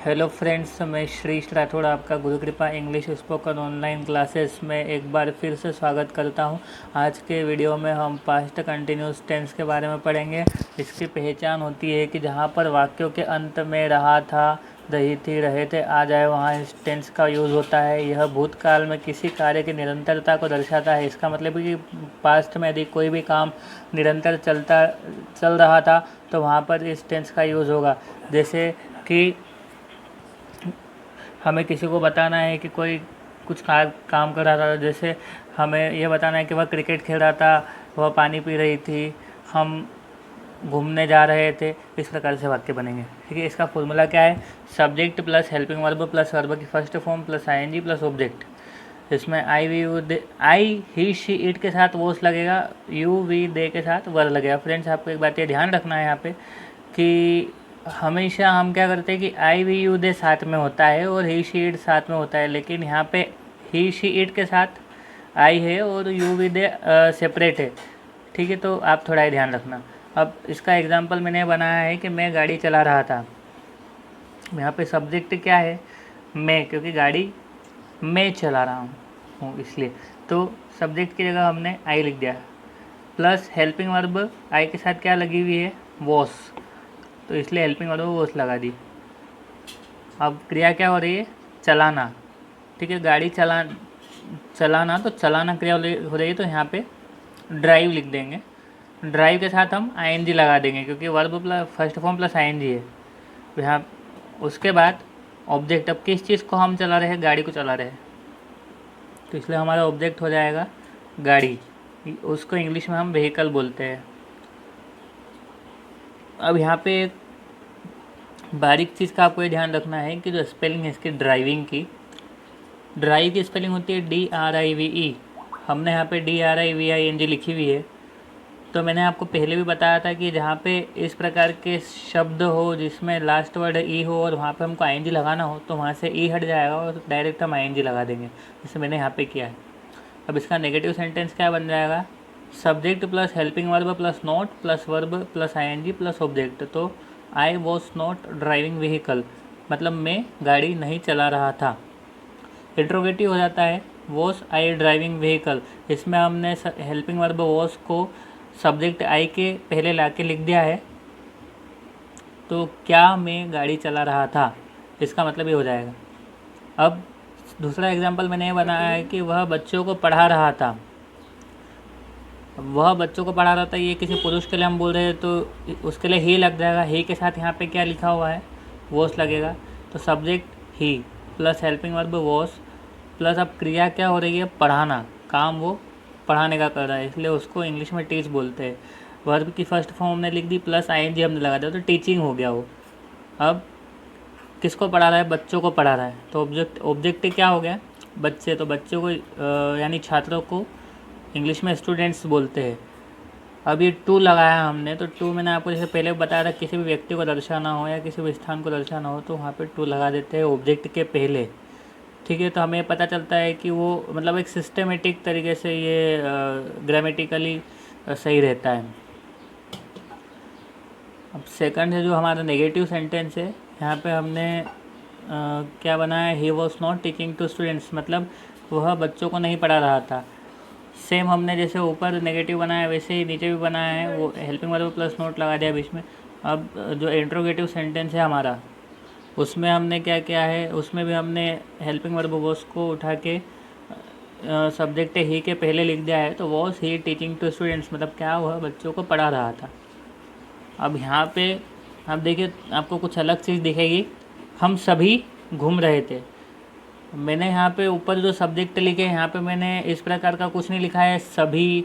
Hello friends, मैं श्रीश राठौड़ आपका गुरु कृपा इंग्लिश स्पोकन ऑनलाइन क्लासेस में एक बार फिर से स्वागत करता हूं। आज के वीडियो में हम पास्ट कंटिन्यूस टेंस के बारे में पढ़ेंगे। इसकी पहचान होती है कि जहां पर वाक्यों के अंत में रहा था, रही थी, रहे थे आ जाए, वहां इस टेंस का यूज़ होता है। यह भूतकाल में किसी कार्य की निरंतरता को दर्शाता है। इसका मतलब है कि पास्ट में यदि कोई भी काम निरंतर चल रहा था तो वहाँ पर इस टेंस का यूज़ होगा। जैसे कि हमें किसी को बताना है कि कोई कुछ काम कर रहा था, जैसे हमें यह बताना है कि वह क्रिकेट खेल रहा था, वह पानी पी रही थी, हम घूमने जा रहे थे। इस प्रकार से वाक्य बनेंगे। ठीक है, इसका फॉर्मूला क्या है? Subject plus helping verb plus verb की first form plus ING plus object. इसमें I we you they, I he she it के साथ वॉस लगेगा, यू वी दे के साथ वर लगेगा। फ्रेंड्स, आपको एक बात ये ध्यान रखना है यहाँ पे कि हमेशा हम क्या करते हैं कि आई वी यू दे साथ में होता है और ही शी इट साथ में होता है, लेकिन यहाँ पे ही शी इट के साथ आई है और यू वी दे सेपरेट है। ठीक है, तो आप थोड़ा ही ध्यान रखना। अब इसका एग्जांपल मैंने बनाया है कि मैं गाड़ी चला रहा था। यहाँ पे सब्जेक्ट क्या है? मैं, क्योंकि गाड़ी मैं चला रहा हूँ इसलिए। तो सब्जेक्ट की जगह हमने आई लिख दिया, प्लस हेल्पिंग वर्ब आई के साथ क्या लगी हुई है? वॉस, तो इसलिए हेल्पिंग वर्ब वॉस लगा दी। अब क्रिया क्या हो रही है? चलाना। ठीक है, गाड़ी चलाना, तो चलाना क्रिया हो रही है, तो यहाँ पे ड्राइव लिख देंगे। ड्राइव के साथ हम आईएनजी लगा देंगे क्योंकि verb plus first form plus ING है यहाँ। उसके बाद ऑब्जेक्ट, अब किस चीज़ को हम चला रहे हैं? गाड़ी को चला रहे हैं, तो इसलिए हमारा ऑब्जेक्ट हो जाएगा गाड़ी। उसको इंग्लिश में हम व्हीकल बोलते हैं। अब यहाँ पे एक बारीक चीज़ का आपको ये ध्यान रखना है कि जो स्पेलिंग है इसकी ड्राइविंग की, ड्राइव की स्पेलिंग होती है DRIVE। हमने यहाँ पे DRIVING लिखी हुई है। तो मैंने आपको पहले भी बताया था कि जहाँ पे इस प्रकार के शब्द हो जिसमें लास्ट वर्ड ई हो और वहाँ पे हमको आईएनजी लगाना हो, तो वहाँ से ई हट जाएगा और डायरेक्ट हम आईएनजी लगा देंगे, जैसे मैंने यहाँ पे किया है। अब इसका नेगेटिव सेंटेंस क्या बन जाएगा? Subject plus helping verb plus not plus verb plus ING plus object. तो I was not driving vehicle, मतलब मैं गाड़ी नहीं चला रहा था। इंट्रोगेटिव हो जाता है वॉज आई ड्राइविंग व्हीकल। इसमें हमने हेल्पिंग वर्ब वॉज को सब्जेक्ट आई के पहले ला के लिख दिया है, तो क्या मैं गाड़ी चला रहा था, इसका मतलब ये हो जाएगा। अब दूसरा एग्जांपल मैंने ये बनाया है कि वह बच्चों को पढ़ा रहा था। वह बच्चों को पढ़ा रहा था, ये किसी पुरुष के लिए हम बोल रहे हैं तो उसके लिए ही लग जाएगा। ही के साथ यहाँ पे क्या लिखा हुआ है? वॉस लगेगा। तो subject he plus helping verb was plus अब क्रिया क्या हो रही है? पढ़ाना। काम वो पढ़ाने का कर रहा है, इसलिए उसको इंग्लिश में टीच बोलते हैं। वर्ब की फर्स्ट फॉर्म हमने लिख दी प्लस आईएनजी हमने लगा दिया, तो टीचिंग हो गया वो। अब किसको पढ़ा रहा है? बच्चों को पढ़ा रहा है, तो ऑब्जेक्ट क्या हो गया? बच्चे। तो बच्चों को यानी छात्रों को इंग्लिश में स्टूडेंट्स बोलते हैं। अब ये टू लगाया हमने, तो टू मैंने आपको जैसे पहले बताया था, किसी भी व्यक्ति को दर्शाना हो या किसी भी स्थान को दर्शाना हो तो वहाँ पे टू लगा देते हैं ऑब्जेक्ट के पहले। ठीक है, तो हमें पता चलता है कि वो मतलब एक सिस्टमेटिक तरीके से ये ग्रामेटिकली सही रहता है। अब सेकंड है जो हमारा नेगेटिव सेंटेंस है, यहाँ पे हमने क्या बनाया? He was not teaching to students, मतलब वह बच्चों को नहीं पढ़ा रहा था। सेम हमने जैसे ऊपर नेगेटिव बनाया वैसे ही नीचे भी बनाया है, वो हेल्पिंग वर्ब प्लस नोट लगा दिया बीच में। अब जो इंट्रोगेटिव सेंटेंस है हमारा, उसमें हमने क्या किया है? उसमें भी हमने हेल्पिंग वर्ब वॉस को उठा के सब्जेक्ट ही के पहले लिख दिया है, तो was he teaching to students, मतलब क्या वह बच्चों को पढ़ा रहा था। अब यहाँ पे आप देखिए, आपको कुछ अलग चीज़ दिखेगी। हम सभी घूम रहे थे। मैंने यहाँ पे ऊपर जो सब्जेक्ट लिखे हैं यहाँ पे मैंने इस प्रकार का कुछ नहीं लिखा है, सभी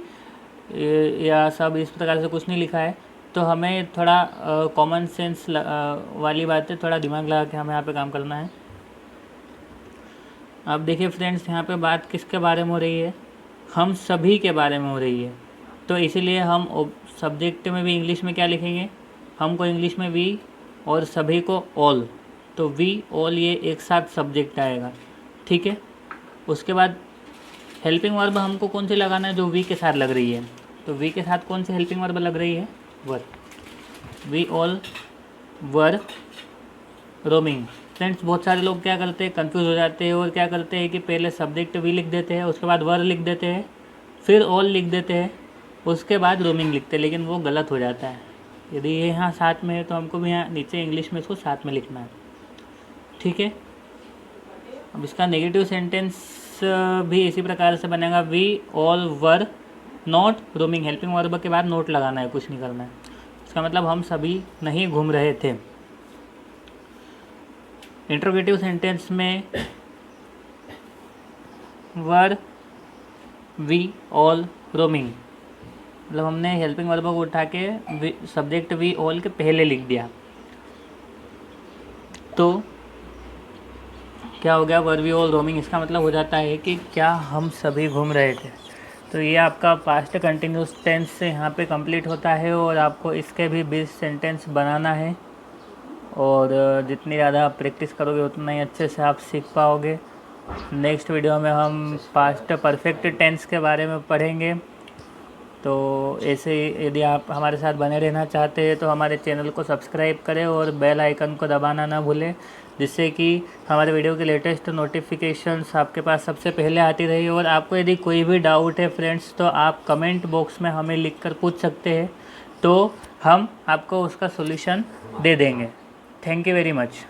या सब इस प्रकार से कुछ नहीं लिखा है। तो हमें थोड़ा कॉमन सेंस वाली बातें थोड़ा दिमाग लगा के हमें यहाँ पे काम करना है। अब देखिए फ्रेंड्स, यहाँ पे बात किसके बारे में हो रही है? हम सभी के बारे में हो रही है, तो इसीलिए हम सब्जेक्ट में भी इंग्लिश में क्या लिखेंगे? हमको इंग्लिश में वी और सभी को ऑल, तो वी ऑल ये एक साथ सब्जेक्ट आएगा। ठीक है, उसके बाद हेल्पिंग वर्ब हमको कौन सी लगाना है? जो वी के साथ लग रही है, तो वी के साथ कौन सी हेल्पिंग वर्ब लग रही है? Were. We all were roaming, friends बहुत सारे लोग क्या करते हैं, कंफ्यूज हो जाते हैं और क्या करते हैं कि पहले सब्जेक्ट वी लिख देते हैं, उसके बाद वर लिख देते हैं, फिर ऑल लिख देते हैं, उसके बाद रोमिंग लिखते हैं, लेकिन वो गलत हो जाता है। यदि ये यहाँ साथ में है तो हमको भी यहाँ नीचे इंग्लिश में इसको साथ में लिखना है, ठीक है। अब इसका नेगेटिव सेंटेंस भी इसी प्रकार से बनेगा, we all were not roaming. Helping verb के बाद नोट लगाना है, कुछ नहीं करना है। इसका मतलब हम सभी नहीं घूम रहे थे। इंट्रोगेटिव सेंटेंस में वर वी ऑल रोमिंग, मतलब हमने हेल्पिंग वर्ब को उठा के सब्जेक्ट वी ऑल के पहले लिख दिया, तो क्या हो गया, वर वी ऑल रोमिंग। इसका मतलब हो जाता है कि क्या हम सभी घूम रहे थे। तो ये आपका पास्ट कंटिन्यूस टेंस से यहाँ पे कंप्लीट होता है और आपको इसके भी 20 सेंटेंस बनाना है, और जितनी ज़्यादा आप प्रैक्टिस करोगे उतना ही अच्छे से आप सीख पाओगे। नेक्स्ट वीडियो में हम पास्ट परफेक्ट टेंस के बारे में पढ़ेंगे। तो ऐसे यदि आप हमारे साथ बने रहना चाहते हैं तो हमारे चैनल को सब्सक्राइब करें और बेल आइकन को दबाना ना भूलें, जिससे कि हमारे वीडियो के लेटेस्ट नोटिफिकेशंस आपके पास सबसे पहले आती रही। और आपको यदि कोई भी डाउट है फ्रेंड्स, तो आप कमेंट बॉक्स में हमें लिखकर पूछ सकते हैं, तो हम आपको उसका सॉल्यूशन दे देंगे। Thank you very much.